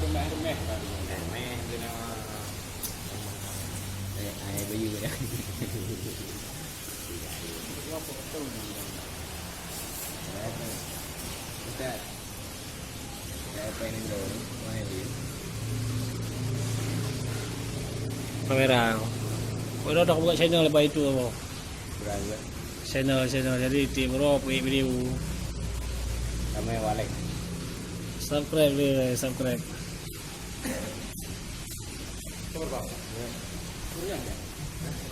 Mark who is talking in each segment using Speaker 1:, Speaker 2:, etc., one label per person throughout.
Speaker 1: remeh-remeh kan.
Speaker 2: Remeh kena
Speaker 3: Air bayu dah.
Speaker 1: Apa betul ni?
Speaker 3: Ustaz. Saya pengen dulu. Mai dia.
Speaker 4: Kamera. Kau dah buat channel lepas itu apa?
Speaker 3: Berapa?
Speaker 4: Channel jadi timro buat video.
Speaker 3: Ramai walek.
Speaker 4: Subscribe dia, subscribe.
Speaker 1: Berapa? Punya.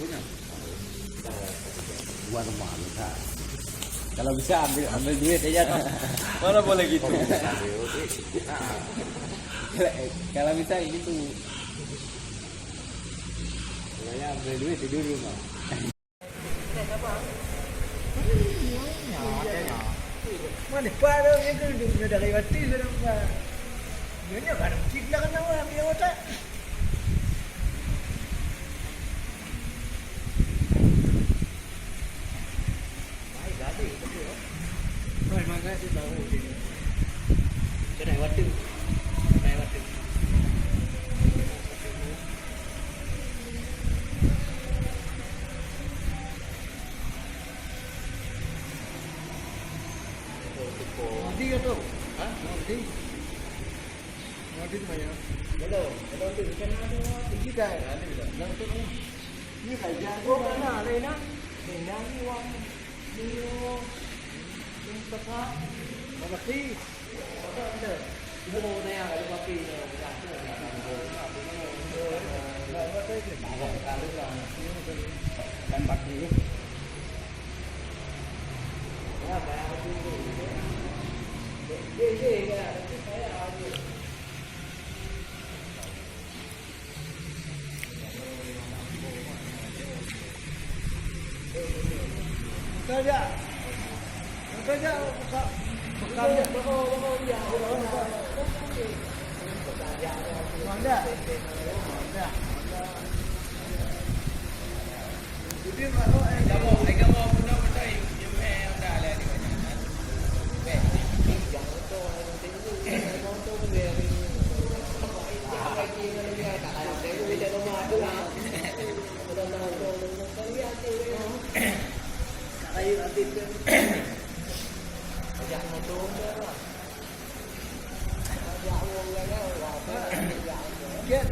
Speaker 1: Punya.
Speaker 3: Buat rumah kita. Kalau bisa ambil duit aja toh.
Speaker 1: Mana boleh gitu.
Speaker 3: Kalau bisa gitu. Saya ambil duit tidur di rumah.
Speaker 5: Mana pada yang kedua dari waktu itu nampak. Dia kan kita kan nama dia otak. Baik tadi betul. Baik makasih tahu ini. Kedai waktu. Kedai waktu. Nanti kan tu? Hah? Nanti? Nanti tu mana? Belum. Belum tu. Kena ada tinggi dah. Nanti bila? Nanti tu. Ni kai jago mana le na? Dengan ni wang ni ni apa? Apa sih? Apa ada? Ibu ni yang ada kopi ni.
Speaker 3: Dan pagi.
Speaker 5: Ya, bayar dulu. Kerja. Kerja buka. Buka dia. Mana? Jadi kalau
Speaker 2: kamu benda-benda yang dah lah di banyak.
Speaker 5: Get